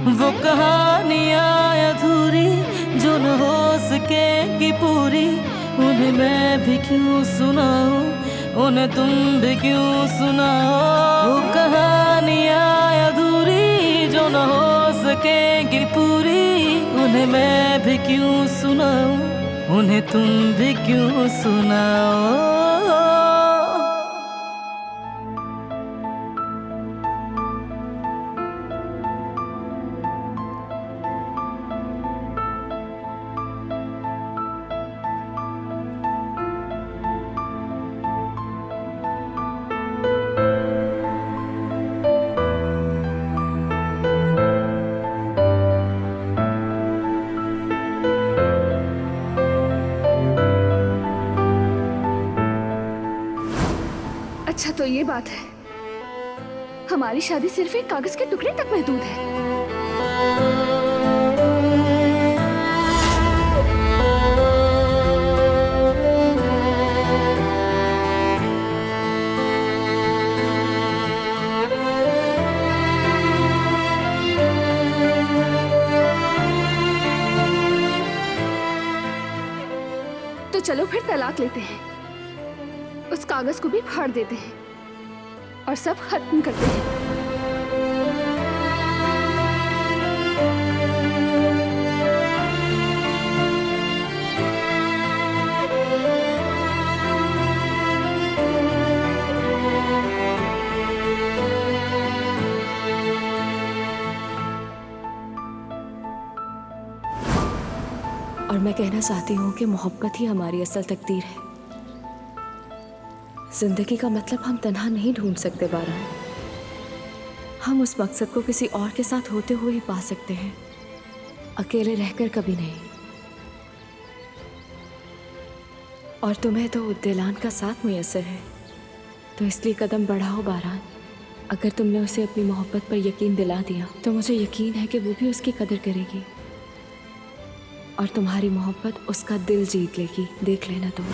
वो कहानियाँ अधूरी जो न हो सकेगी पूरी, उन्हें मैं भी क्यों सुनाऊं, उन्हें तुम भी क्यों सुनाओ। वो कहानियाँ अधूरी जो न हो सकेगी पूरी, उन्हें मैं भी क्यों सुनाऊं, उन्हें तुम भी क्यों सुनाओ। अच्छा तो ये बात है, हमारी शादी सिर्फ एक कागज के टुकड़े तक महदूद है। तो चलो फिर तलाक लेते हैं, उस कागज को भी फाड़ देते हैं और सब खत्म करते हैं। और मैं कहना चाहती हूँ कि मोहब्बत ही हमारी असल तकदीर है। जिंदगी का मतलब हम तन्हा नहीं ढूंढ सकते बारह, हम उस मकसद को किसी और के साथ होते हुए ही पा सकते हैं, अकेले रहकर कभी नहीं। और तुम्हें तो दिलान का साथ मुयस्सर है, तो इसलिए कदम बढ़ाओ बारान। अगर तुमने उसे अपनी मोहब्बत पर यकीन दिला दिया तो मुझे यकीन है कि वो भी उसकी कदर करेगी और तुम्हारी मोहब्बत उसका दिल जीत लेगी। देख लेना तुम।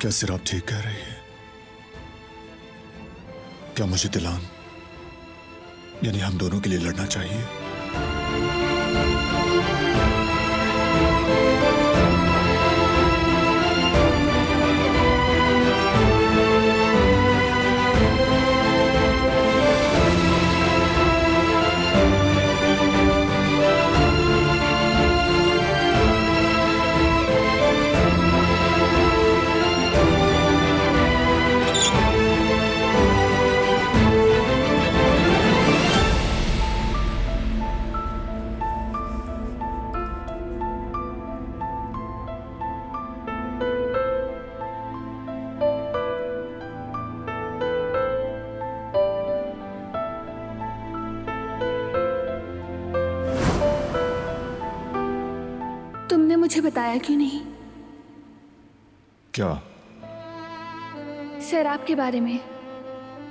क्या सिर्फ आप ठीक कह रही है? क्या मुझे दिलान यानी हम दोनों के लिए लड़ना चाहिए? तुमने मुझे बताया क्यों नहीं? क्या? सर आपके बारे में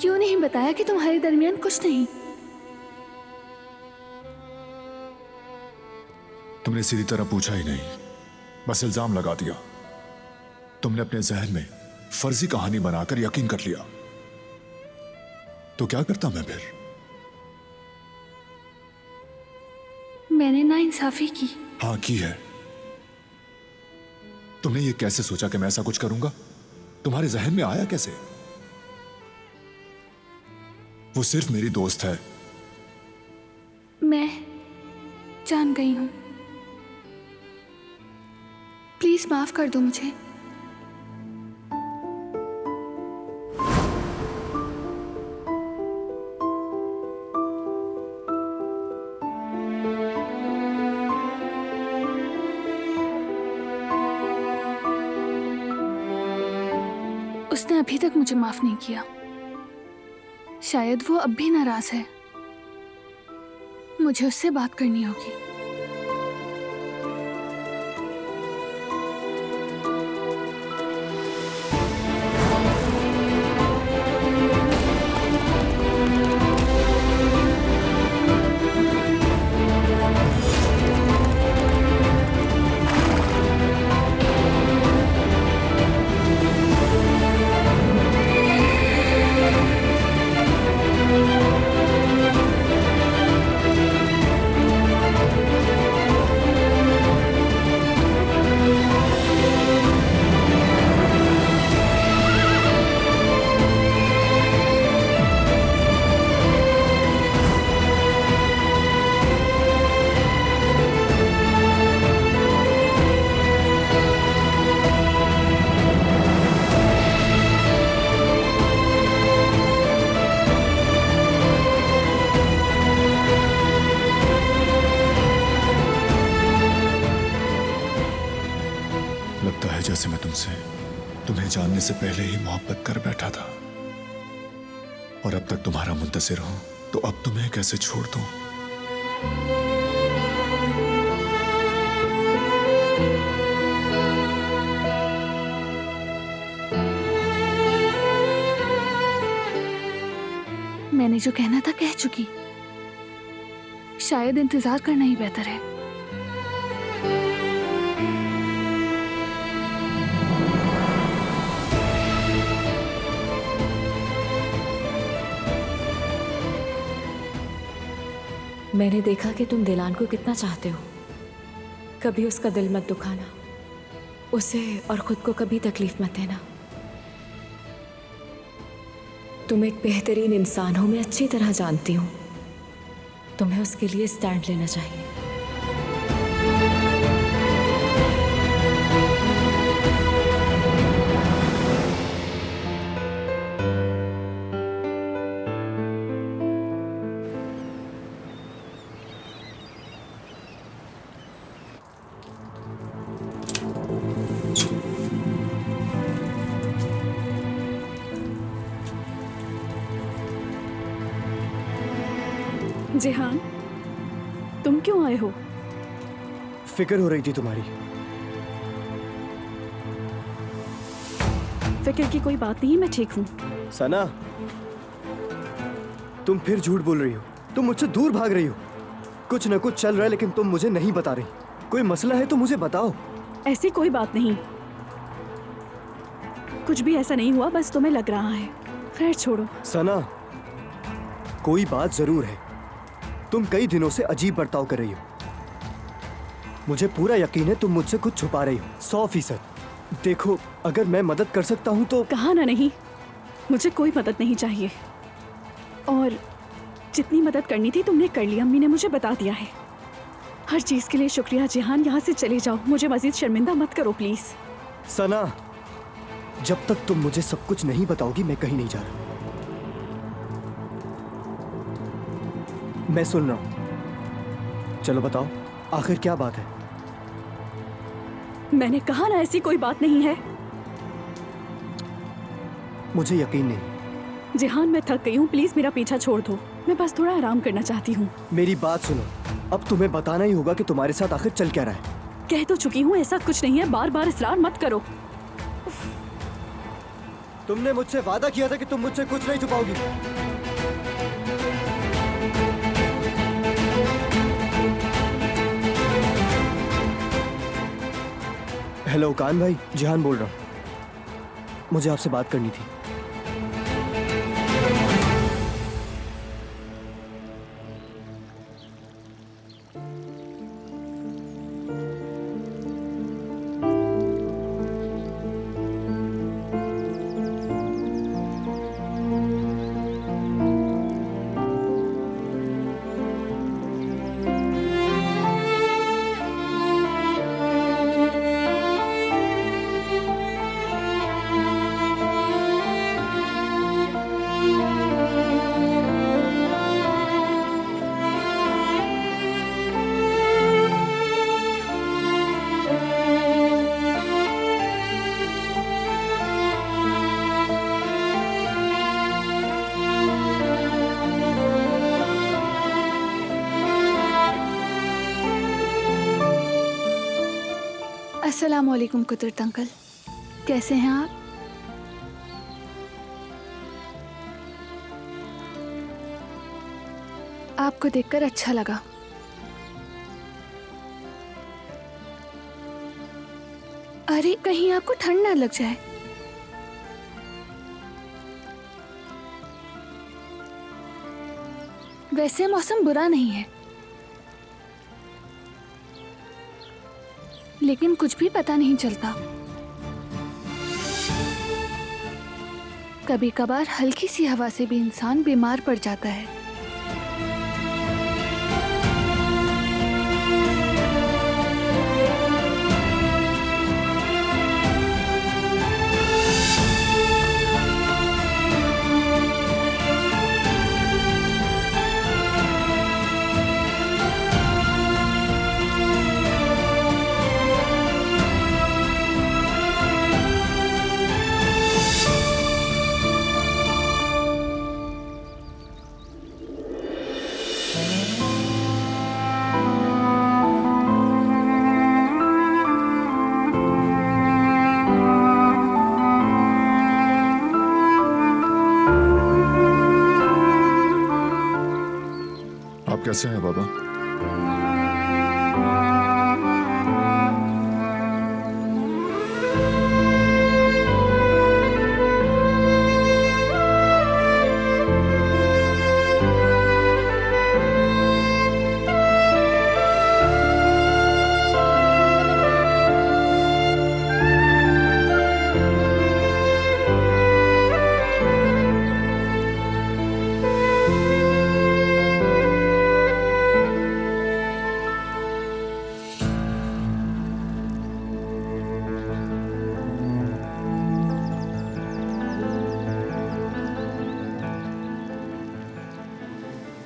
क्यों नहीं बताया कि तुम्हारे दरमियान कुछ नहीं? तुमने सीधी तरह पूछा ही नहीं, बस इल्जाम लगा दिया। तुमने अपने जहन में फर्जी कहानी बनाकर यकीन कर लिया। तो क्या करता मैं फिर? मैंने नाइंसाफी की। हाँ की है। तुमने ये कैसे सोचा कि मैं ऐसा कुछ करूंगा? तुम्हारे जहन में आया कैसे? वो सिर्फ मेरी दोस्त है। मैं जान गई हूं, प्लीज माफ कर दो मुझे। उसने अभी तक मुझे माफ नहीं किया। शायद वो अब भी नाराज है। मुझे उससे बात करनी होगी। तुम्हें जानने से पहले ही मोहब्बत कर बैठा था, और अब तक तुम्हारा मुंतज़िर हूं, तो अब तुम्हें कैसे छोड़ दूं? मैंने जो कहना था कह चुकी। शायद इंतजार करना ही बेहतर है। मैंने देखा कि तुम दिलान को कितना चाहते हो। कभी उसका दिल मत दुखाना, उसे और खुद को कभी तकलीफ मत देना। तुम एक बेहतरीन इंसान हो, मैं अच्छी तरह जानती हूँ। तुम्हें उसके लिए स्टैंड लेना चाहिए। जिहान, तुम क्यों आए हो? फिक्र हो रही थी तुम्हारी। फिक्र की कोई बात नहीं, मैं ठीक हूँ। सना, तुम फिर झूठ बोल रही हो। तुम मुझसे दूर भाग रही हो। कुछ न कुछ चल रहा है, लेकिन तुम मुझे नहीं बता रही। कोई मसला है तो मुझे बताओ। ऐसी कोई बात नहीं, कुछ भी ऐसा नहीं हुआ, बस तुम्हें लग रहा है। खैर छोड़ो। सना, कोई बात जरूर है। तुम कई दिनों से अजीब बर्ताव कर रही हो। मुझे पूरा यकीन है तुम मुझसे कुछ छुपा रही हो, 100%। देखो, अगर मैं मदद कर सकता हूँ तो। कहा ना नहीं, मुझे कोई मदद नहीं चाहिए। और जितनी मदद करनी थी तुमने कर ली, अम्मी ने मुझे बता दिया है। हर चीज के लिए शुक्रिया जिहान, यहाँ से चले जाओ, मुझे मजीद शर्मिंदा मत करो प्लीज। सना, जब तक तुम मुझे सब कुछ नहीं बताओगी मैं कहीं नहीं जा रहा। मैं सुन रहा हूं। चलो बताओ, आखिर क्या बात है? मैंने कहा ना ऐसी कोई बात नहीं है। मुझे यकीन नहीं। जिहान, मैं थक गई हूँ, प्लीज मेरा पीछा छोड़ दो। मैं बस थोड़ा आराम करना चाहती हूँ। मेरी बात सुनो, अब तुम्हें बताना ही होगा कि तुम्हारे साथ आखिर चल क्या रहा है। कह तो चुकी हूँ, ऐसा कुछ नहीं है, बार बार इसरार मत करो। तुमने मुझसे वादा किया था कि तुम मुझसे कुछ नहीं छुपाओगी। हेलो कान भाई, जिहान बोल रहा हूँ। मुझे आपसे बात करनी थी। अस्सलामुअलैकुम कुदरत अंकल, कैसे हैं आप? आपको देखकर अच्छा लगा। अरे कहीं आपको ठंड ना लग जाए। वैसे मौसम बुरा नहीं है, लेकिन कुछ भी पता नहीं चलता। कभी कभार हल्की सी हवा से भी इंसान बीमार पड़ जाता है। आप कैसे हैं बाबा?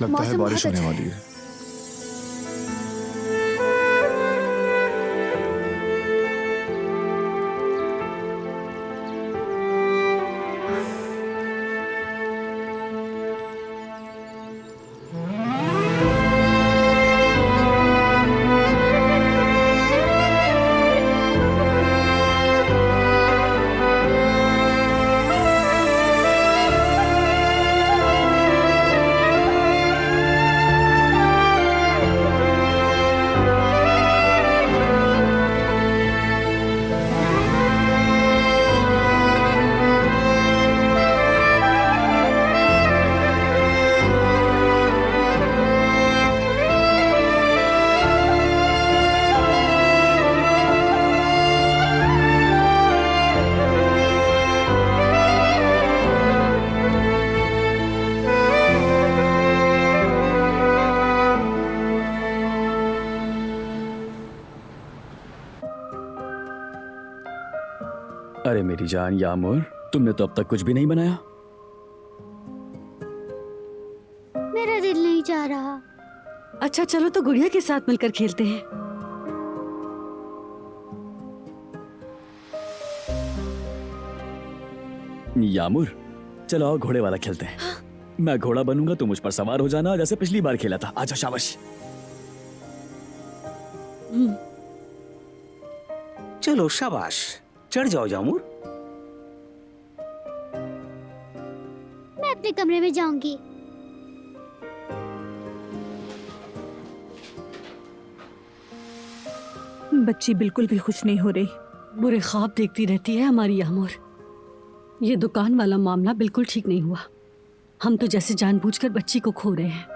लगता है मौसम बारिश बहुत होने अच्छा वाली है। अरे मेरी जान यामुर, तुमने तो अब तक कुछ भी नहीं बनाया। मेरा दिल नहीं चाह रहा। अच्छा चलो तो गुड़िया के साथ मिलकर खेलते हैं। यामुर, चलो आओ घोड़े वाला खेलते हैं। हाँ। मैं घोड़ा बनूंगा, तुम मुझ पर सवार हो जाना जैसे पिछली बार खेला था। आजा शाबाश। चलो शाबाश, चढ़ जाओ यामुर। मैं अपने कमरे में जाऊंगी। बच्ची बिल्कुल भी खुश नहीं हो रही। बुरे ख्वाब देखती रहती है हमारी यामुर। ये दुकान वाला मामला बिल्कुल ठीक नहीं हुआ। हम तो जैसे जानबूझकर बच्ची को खो रहे हैं।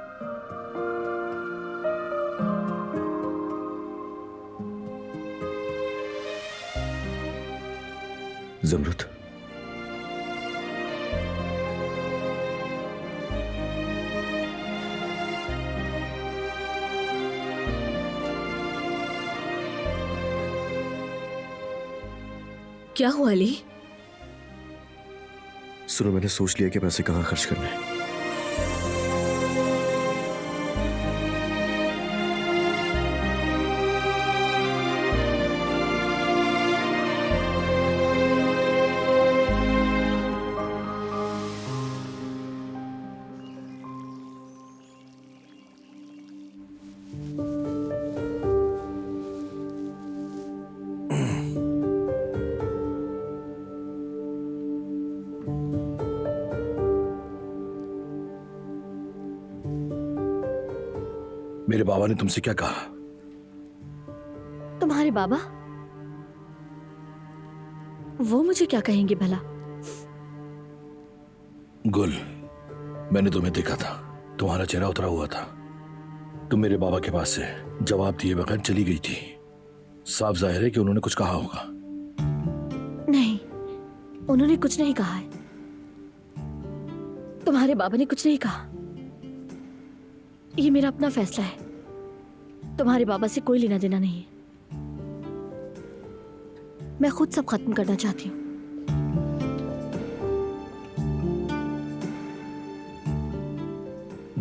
ज़मरुद, क्या हुआ अली? सुनो, मैंने सोच लिया कि पैसे कहाँ खर्च करने हैं। मेरे बाबा ने तुमसे क्या कहा? तुम्हारे बाबा? वो मुझे क्या कहेंगे भला? गुल, मैंने तुम्हें देखा था, तुम्हारा चेहरा उतरा हुआ था। तुम मेरे बाबा के पास से जवाब दिए बगैर चली गई थी। साफ जाहिर है कि उन्होंने कुछ कहा होगा। नहीं, उन्होंने कुछ नहीं कहा है। तुम्हारे बाबा ने कुछ नहीं कहा। ये मेरा अपना फैसला है। तुम्हारे बाबा से कोई लेना देना नहीं है। मैं खुद सब खत्म करना चाहती हूँ।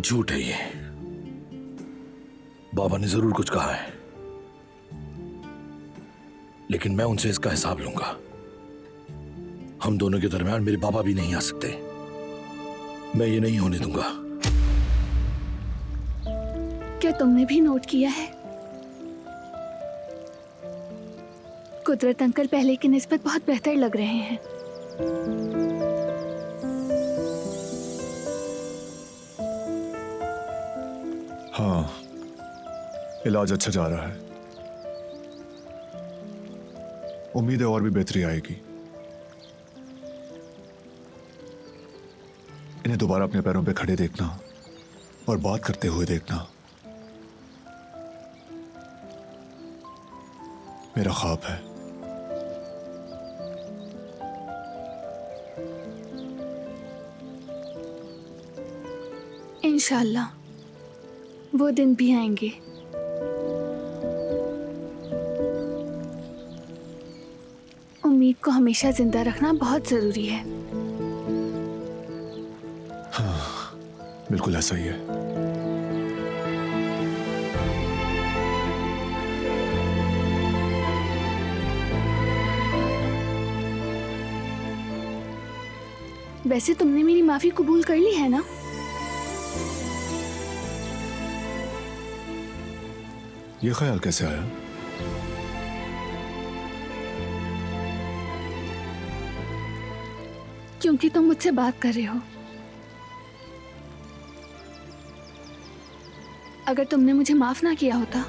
झूठ है ये। बाबा ने जरूर कुछ कहा है, लेकिन मैं उनसे इसका हिसाब लूंगा। हम दोनों के दरमियान मेरे बाबा भी नहीं आ सकते। मैं ये नहीं होने दूंगा। क्या तुमने भी नोट किया है? कुदरत अंकल पहले की निस्बत बहुत बेहतर लग रहे हैं। हाँ, इलाज अच्छा जा रहा है। उम्मीद है और भी बेहतरी आएगी। इन्हें दोबारा अपने पैरों पे खड़े देखना और बात करते हुए देखना मेरा ख्वाब है। इंशाल्लाह वो दिन भी आएंगे। उम्मीद को हमेशा जिंदा रखना बहुत जरूरी है। बिल्कुल ऐसा ही है। वैसे तुमने मेरी माफी कबूल कर ली है ना? ये ख्याल कैसे आया? क्योंकि तुम मुझसे बात कर रहे हो। अगर तुमने मुझे माफ ना किया होता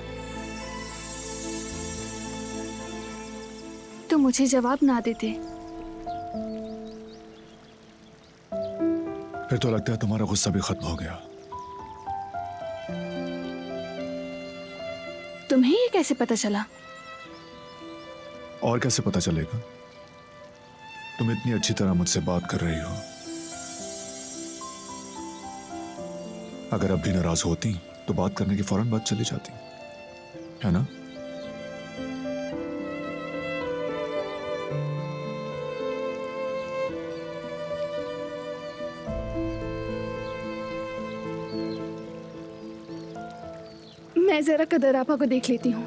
तो मुझे जवाब ना देते। फिर तो लगता है तुम्हारा गुस्सा भी खत्म हो गया। तुम्हें ये कैसे पता चला? और कैसे पता चलेगा? तुम इतनी अच्छी तरह मुझसे बात कर रही हो। अगर अब भी नाराज होती तो बात करने की फौरन बात चली जाती, है ना? मैं जरा कदर आपा को देख लेती हूँ।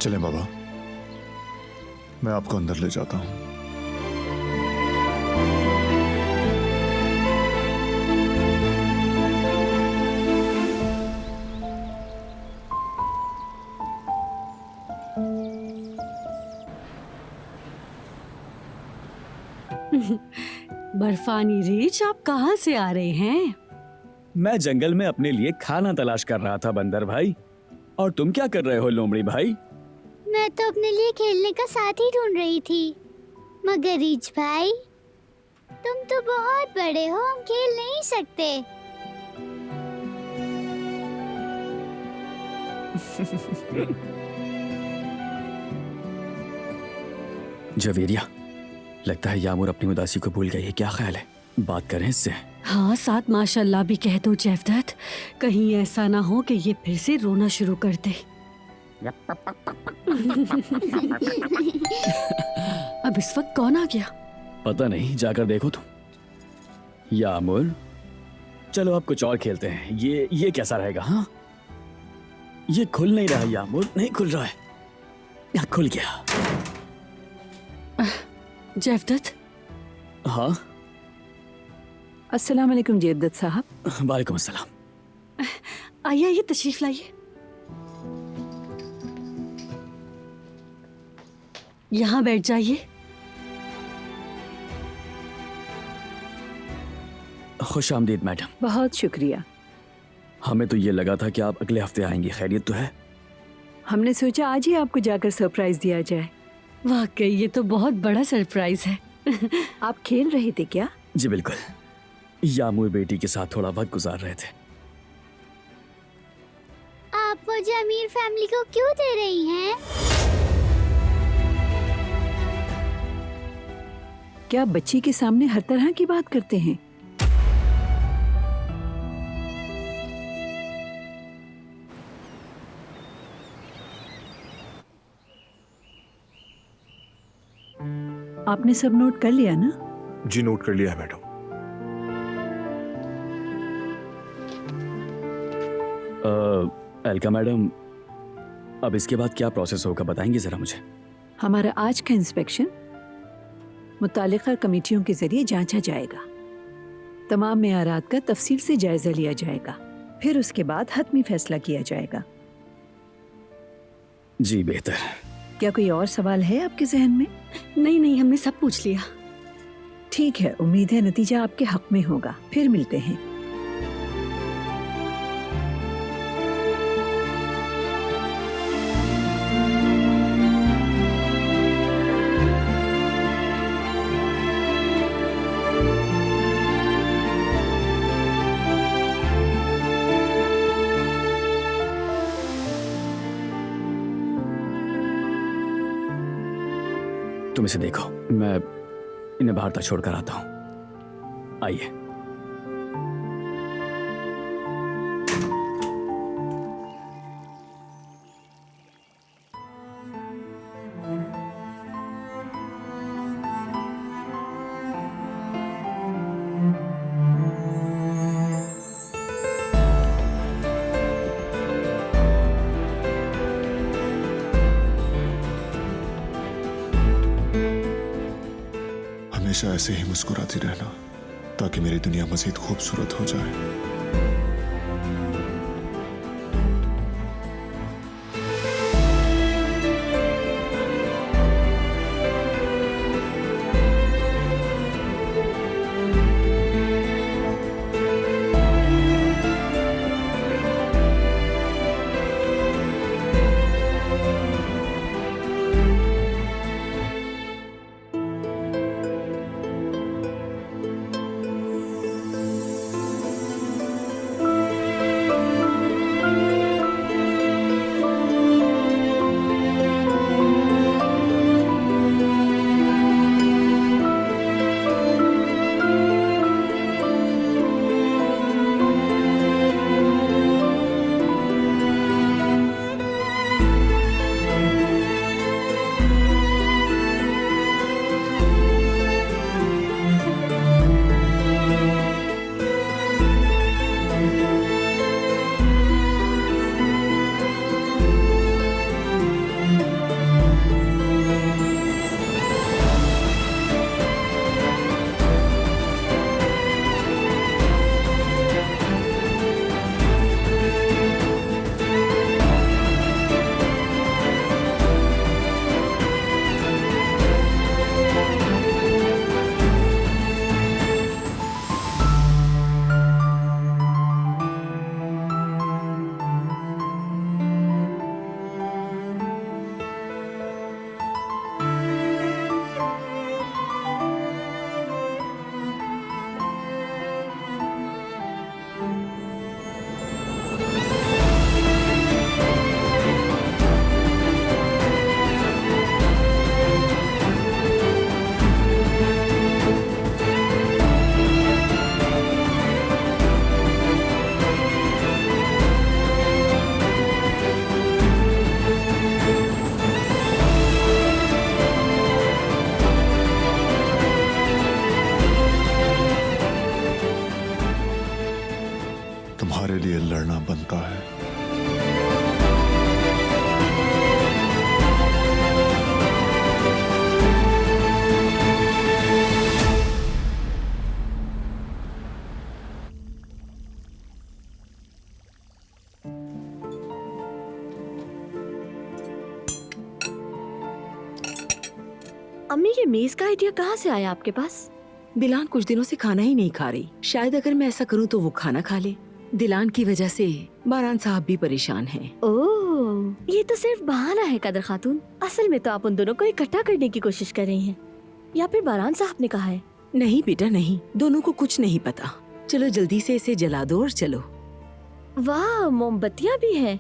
चलें बाबा, मैं आपको अंदर ले जाता हूं। बर्फानी रीछ, आप कहाँ से आ रहे हैं? मैं जंगल में अपने लिए खाना तलाश कर रहा था बंदर भाई। और तुम क्या कर रहे हो लोमड़ी भाई? मैं तो अपने लिए खेलने का साथी ढूंढ रही थी, मगर रीछ भाई तुम तो बहुत बड़े हो, हम खेल नहीं सकते। जवेरिया, लगता है यामूर अपनी उदासी को भूल गई है। क्या ख्याल है, बात करें इससे? हाँ, साथ माशाल्लाह भी कह दो जेवदत, कहीं ऐसा ना हो कि ये फिर से रोना शुरू कर दे। अब इस वक्त कौन आ गया? पता नहीं, जाकर देखो तुम। यामूर, चलो अब कुछ और खेलते हैं। ये कैसा रहेगा? हाँ, ये खुल नहीं रहा यामूर, नहीं खुल रहा है। या खुल गया। जेवदत। हाँ, अस्सलाम वालेकुम जेवदत साहब। वालेकुम अस्सलाम। आइए आइए, तशरीफ लाइए। यहाँ बैठ जाइए। खुश आमदीद मैडम। बहुत शुक्रिया। हमें तो ये लगा था कि आप अगले हफ्ते आएंगी। खैरियत तो है? हमने सोचा आज ही आपको जाकर सरप्राइज दिया जाए। वाकई ये तो बहुत बड़ा सरप्राइज है। आप खेल रहे थे क्या? जी बिल्कुल, यामूर बेटी के साथ थोड़ा वक्त गुजार रहे थे। आप मुझे अमीर फैमिली को क्यों दे रही हैं? क्या बच्ची के सामने हर तरह की बात करते हैं? आपने सब नोट कर लिया ना? जी, नोट कर लिया है मैडम। अलका मैडम, अब इसके बाद क्या प्रोसेस होगा बताएंगे जरा मुझे? हमारा आज का इंस्पेक्शन मुतालिका कमेटियों के जरिए जांचा जाएगा। तमाम मेयारात का तफसील से जायजा लिया जाएगा, फिर उसके बाद हतमी फैसला किया जाएगा। जी बेहतर। क्या कोई और सवाल है आपके जहन में? नहीं नहीं, हमने सब पूछ लिया। ठीक है, उम्मीद है नतीजा आपके हक में होगा। फिर मिलते हैं। तुम इसे देखो, मैं इन्हें बाहर तक छोड़कर आता हूं। आइए। हमेशा ऐसे ही मुस्कुराती रहना ताकि मेरी दुनिया मजीद खूबसूरत हो जाए। तुम्हारे लिए लड़ना बनता है। अम्मी, ये मेज का आइडिया कहाँ से आया आपके पास? दिलान कुछ दिनों से खाना ही नहीं खा रही। शायद अगर मैं ऐसा करूँ तो वो खाना खा ले। दिलान की वजह से बारान साहब भी परेशान हैं। ओह, ये तो सिर्फ बहाना है कदर खातून। असल में तो आप उन दोनों को इकट्ठा करने की कोशिश कर रही हैं, या फिर बारान साहब ने कहा है? नहीं बेटा नहीं, दोनों को कुछ नहीं पता। चलो जल्दी से इसे जला दो और चलो। वाह, मोमबत्तियाँ भी हैं।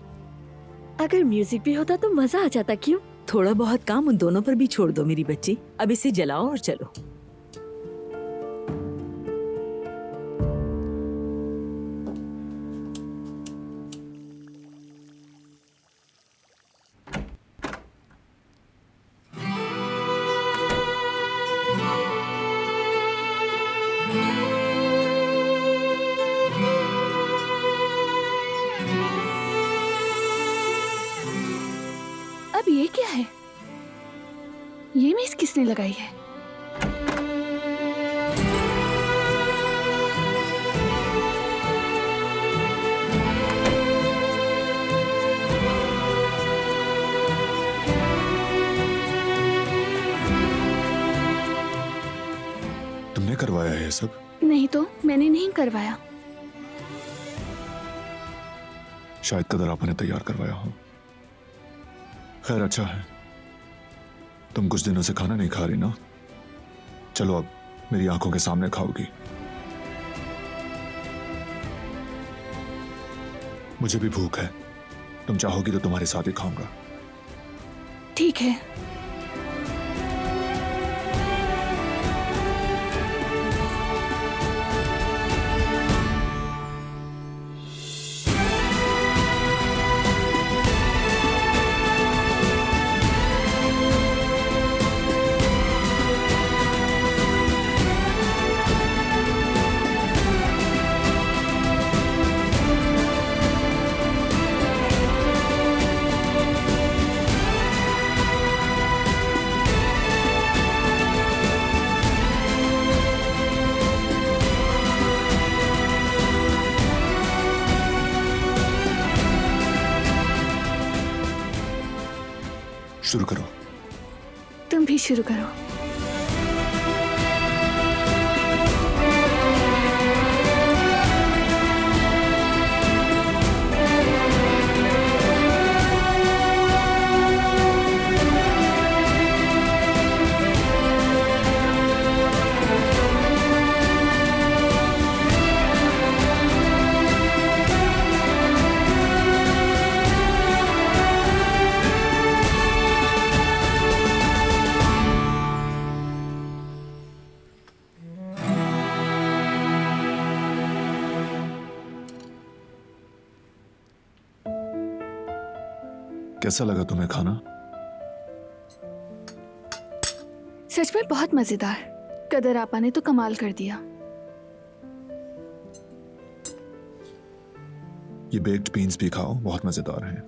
अगर म्यूजिक भी होता तो मजा आ जाता। क्यों? थोड़ा बहुत काम उन दोनों पर भी छोड़ दो मेरी बच्ची। अब इसे जलाओ और चलो। अब ये क्या है? ये मेज किसने लगाई है? तुमने करवाया है ये सब? नहीं तो मैंने नहीं करवाया। शायद कदर आपने तैयार करवाया हो। खैर अच्छा है, तुम कुछ दिनों से खाना नहीं खा रही ना। चलो अब मेरी आंखों के सामने खाओगी। मुझे भी भूख है, तुम चाहोगी तो तुम्हारे साथ ही खाऊंगा। ठीक है। शुरू करो। तुम भी शुरू करो। कैसा लगा तुम्हें खाना? सच में बहुत मजेदार। कदर आपा ने तो कमाल कर दिया। ये बेक्ड बीन्स भी खाओ, बहुत मजेदार हैं।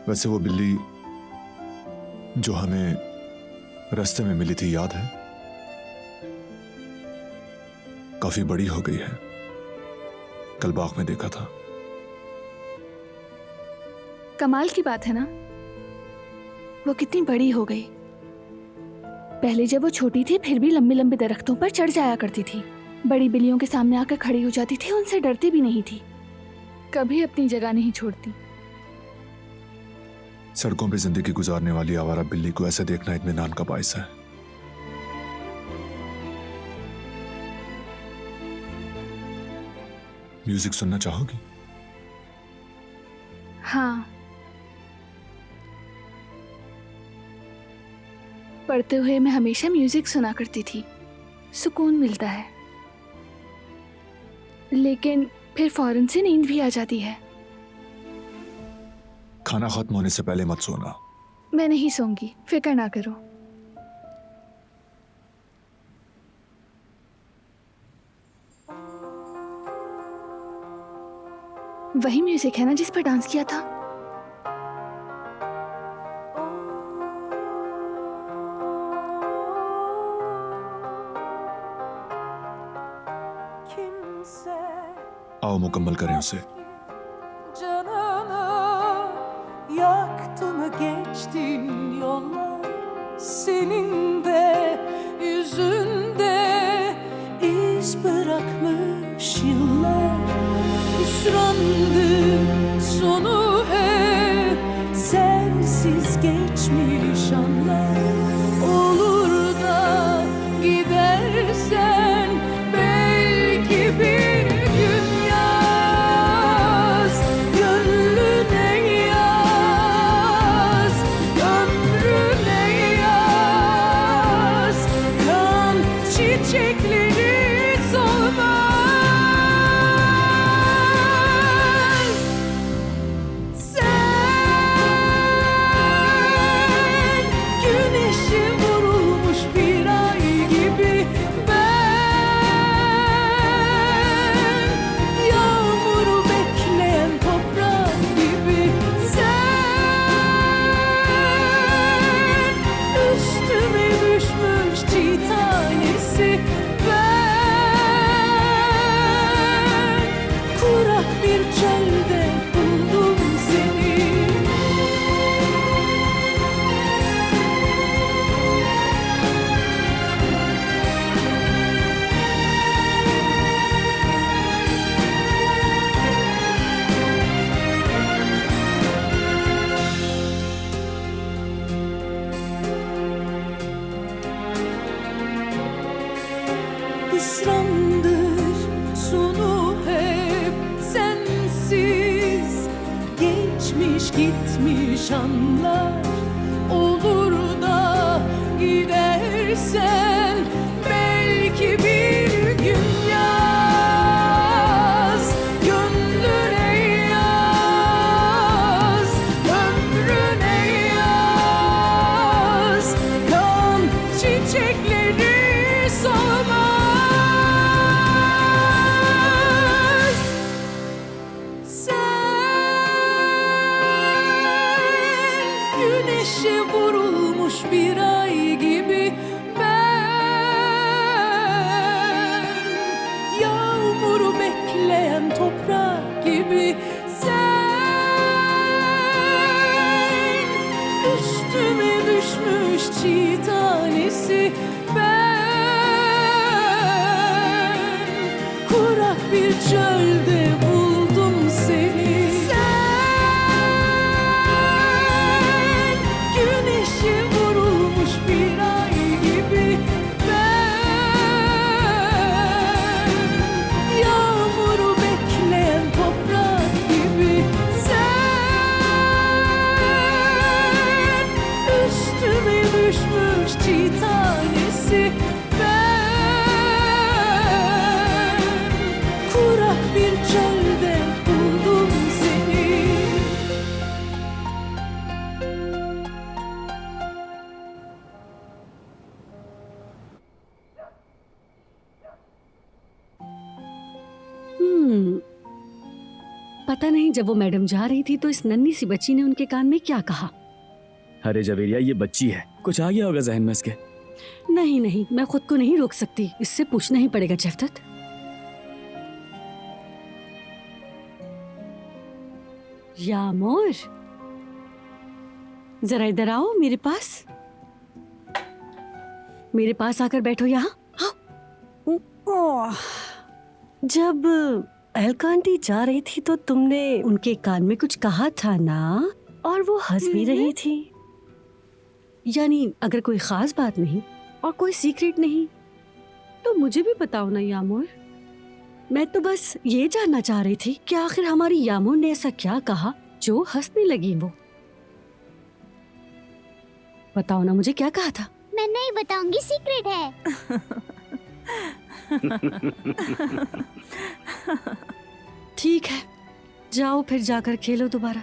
वैसे वो बिल्ली जो हमें रास्ते में मिली थी याद है? काफी बड़ी हो गई है, कल बाग में देखा था। कमाल की बात है ना, वो कितनी बड़ी हो गई। पहले जब वो छोटी थी फिर भी लंबे लंबे दरख्तों पर चढ़ जाया करती थी, बड़ी बिल्लियों के सामने आकर खड़ी हो जाती थी, उनसे डरती भी नहीं थी, कभी अपनी जगह नहीं छोड़ती। सड़कों पे जिंदगी गुजारने वाली आवारा बिल्ली को ऐसे देखना इत्मीनान का बाइस है। म्यूजिक सुनना चाहोगी? हाँ, पढ़ते हुए मैं हमेशा म्यूजिक सुना करती थी, सुकून मिलता है, लेकिन फिर फौरन से नींद भी आ जाती है। खाना खत्म होने से पहले मत सोना। मैं नहीं सोऊंगी, फिक्र ना करो। वही म्यूजिक है ना जिस पर डांस किया था? आओ मुकम्मल करें उसे। Yaktı geçtin yollar, senin de yüzünde iz bırakmış yıllar. Hüsrandı sonu hep, sensiz geçmiş anlar. Olur da gidersen belki bir gün yaz gönlüne. Çiçekleri solmaz. Sen Güneşe vurulmuş bir ay gibi ben, yağmuru bekleyen toprak gibi sen, üstüme düşmüş çiğ tanesi ben, kurak bir çölde buldum seni. Sen, güneşe vurulmuş bir ay gibi ben, yağmuru bekleyen toprak gibi sen, üstüme düşmüş çiğ tanesi ben, kurak bir çölde buldum seni. पता नहीं जब वो madam जा रही थी तो इस नन्ही सी बच्ची ने उनके कान में क्या कहा। अरे जवेरिया, ये बच्ची है, कुछ आ गया होगा जहन में इसके। नहीं नहीं, मैं खुद को नहीं रोक सकती, इससे पूछना ही पड़ेगा जफदत। यामोर, जरा इधर आओ मेरे पास। मेरे पास आकर बैठो यहाँ। जब अलका आंटी जा रही थी तो तुमने उनके कान में कुछ कहा था ना, और वो हंस भी रही थी। यानी अगर कोई खास बात नहीं और कोई सीक्रेट नहीं तो मुझे भी बताओ ना यामोर। मैं तो बस ये जानना चाह रही थी कि आखिर हमारी यामोर ने ऐसा क्या कहा जो हंसने लगी वो। बताओ ना, मुझे क्या कहा था। मैं नहीं बताऊंगी, सीक्रेट है। ठीक है, जाओ फिर जाकर खेलो दोबारा।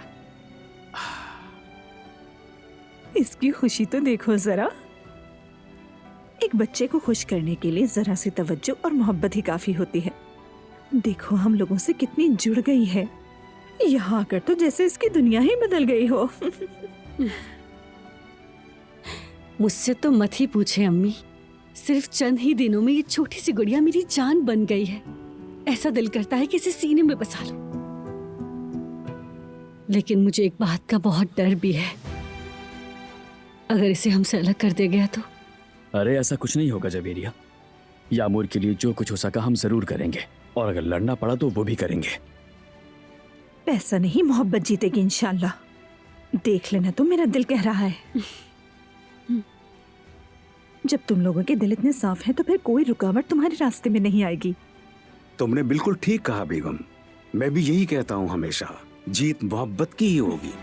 इसकी खुशी तो देखो जरा। एक बच्चे को खुश करने के लिए जरा सी तवज्जो और मोहब्बत ही काफी होती है। देखो हम लोगों से कितनी जुड़ गई है। यहाँ आकर तो जैसे इसकी दुनिया ही बदल गई हो। मुझसे तो मत ही पूछे अम्मी, सिर्फ चंद ही दिनों में ये छोटी सी गुड़िया मेरी जान बन गई है। ऐसा दिल करता है कि इसे सीने में बसा लूं। लेकिन मुझे एक बात का बहुत डर भी है, अगर इसे हमसे अलग कर दिया गया तो। अरे ऐसा कुछ नहीं होगा जवेरिया, यामूर के लिए जो कुछ हो सका हम जरूर करेंगे, और अगर लड़ना पड़ा तो वो भी करेंगे। पैसा नहीं, मोहब्बत जीतेगी इंशाल्लाह। देख लेना, तो मेरा दिल कह रहा है। जब तुम लोगों के दिल इतने साफ हैं तो फिर कोई रुकावट तुम्हारे रास्ते में नहीं आएगी। तुमने बिल्कुल ठीक कहा बेगम, मैं भी यही कहता हूँ हमेशा, जीत मोहब्बत की ही होगी।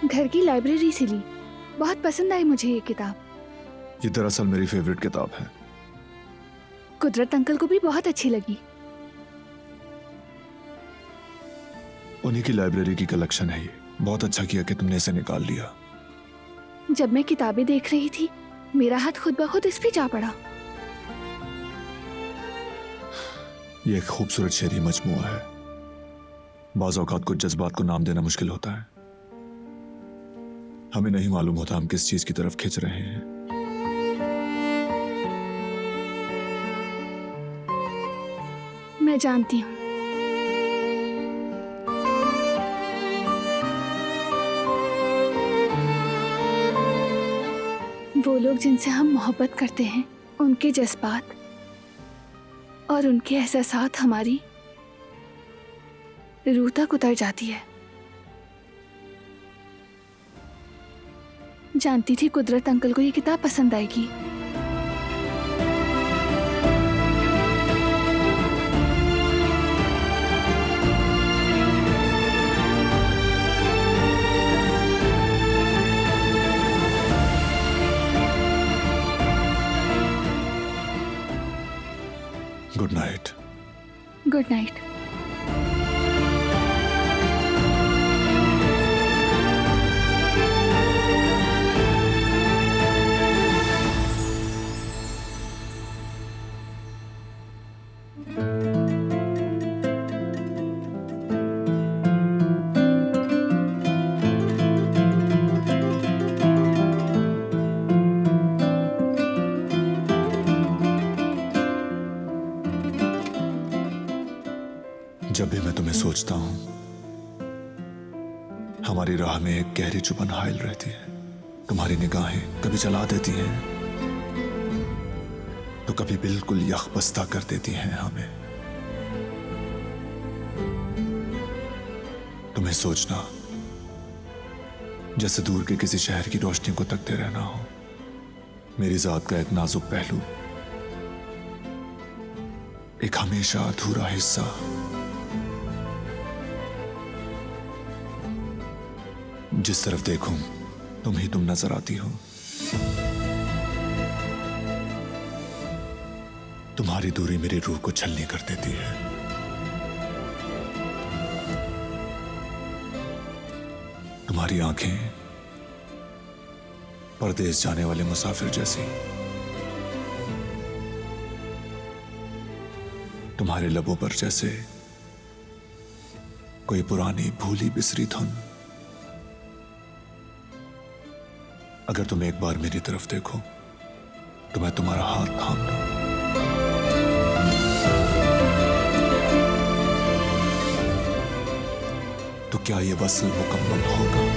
घर की लाइब्रेरी से ली, बहुत पसंद आई मुझे ये किताब। ये दरअसल मेरी फेवरेट किताब है। कुदरत अंकल को भी बहुत अच्छी लगी। उन्हीं की लाइब्रेरी की कलेक्शन है ये। बहुत अच्छा किया कि तुमने इसे निकाल लिया। जब मैं किताबें देख रही थी, मेरा हाथ खुद ब खुद इस पे जा पड़ा। ये एक खूबसूरत शेरी मजमूआ है। बाज़ औक़ात कुछ जज्बात को नाम देना मुश्किल होता है। हमें नहीं मालूम होता हम किस चीज की तरफ खिंच रहे हैं। मैं जानती हूँ। वो लोग जिनसे हम मोहब्बत करते हैं, उनके जज्बात और उनके एहसासात हमारी रूह तक उतर जाती है। जानती थी कुदरत अंकल को ये किताब पसंद आएगी। Good night. Good night. जब भी मैं तुम्हें सोचता हूं, हमारी राह में एक गहरी चुभन हायल रहती है। तुम्हारी निगाहें कभी जला देती हैं तो कभी बिल्कुल यकबस्ता कर देती हैं हमें। तुम्हें सोचना जैसे दूर के किसी शहर की रोशनी को तकते रहना हो। मेरी जात का एक नाजुक पहलू, एक हमेशा अधूरा हिस्सा। जिस तरफ देखूं तुम ही तुम नजर आती हो। तुम्हारी दूरी मेरी रूह को छलनी कर देती है। तुम्हारी आंखें परदेस जाने वाले मुसाफिर जैसी। तुम्हारे लबों पर जैसे कोई पुरानी भूली बिसरी धुन। अगर तुम एक बार मेरी तरफ देखो तो मैं तुम्हारा हाथ थाम लूं। तो क्या ये वसल मुकम्मल होगा?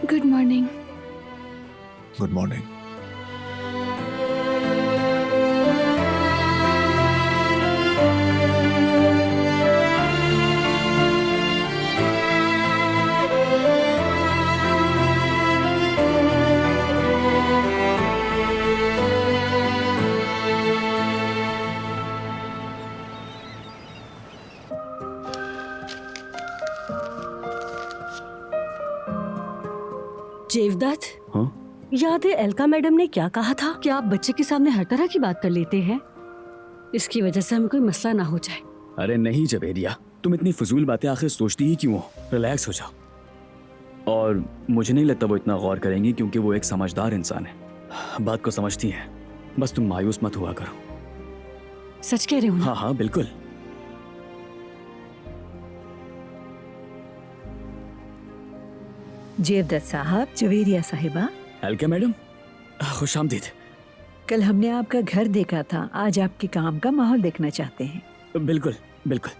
Good morning. Good morning. Cevdet, हाँ? याद है एल्का मैडम ने क्या कहा था कि आप बच्चे के सामने हर तरह की बात कर लेते हैं, इसकी वजह से हमें कोई मसला ना हो जाए। अरे नहीं जवेरिया, तुम इतनी फजूल बातें आखिर सोचती ही क्यों हो? रिलैक्स हो जाओ। और मुझे नहीं लगता वो इतना गौर करेंगी क्योंकि वो एक समझदार इंसान है, बात को समझती हैं। बस तुम मायूस मत हुआ करो। सच कह रहे हो ना? हाँ हाँ बिल्कुल। जेवदत्त साहब, जवेरिया साहिबा। एल्का मैडम, खुश आमदीद। कल हमने आपका घर देखा था, आज आपके काम का माहौल देखना चाहते हैं। बिल्कुल बिल्कुल,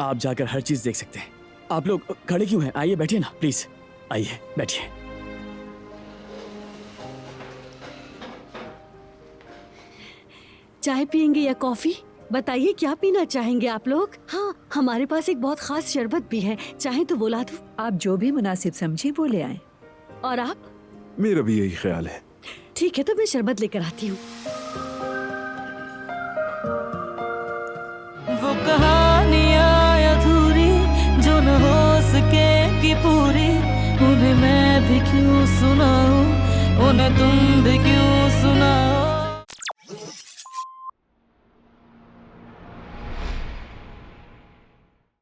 आप जाकर हर चीज देख सकते हैं। आप लोग खड़े क्यों हैं? आइए बैठिए ना प्लीज, आइए बैठिए। चाय पियेंगे या कॉफी? बताइए क्या पीना चाहेंगे आप लोग? हाँ, हमारे पास एक बहुत खास शरबत भी है, चाहे तो वो ला दूं। आप जो भी मुनासिब समझे वो ले आए। और आप? मेरा भी यही ख्याल है। ठीक है, तो मैं शरबत लेकर आती हूँ। वो कहानियाँ अधूरी जो न हो सके कि पूरी, उन्हें मैं भी क्यों सुनाऊं, उन्हें तुम भी क्यों सुनाओ।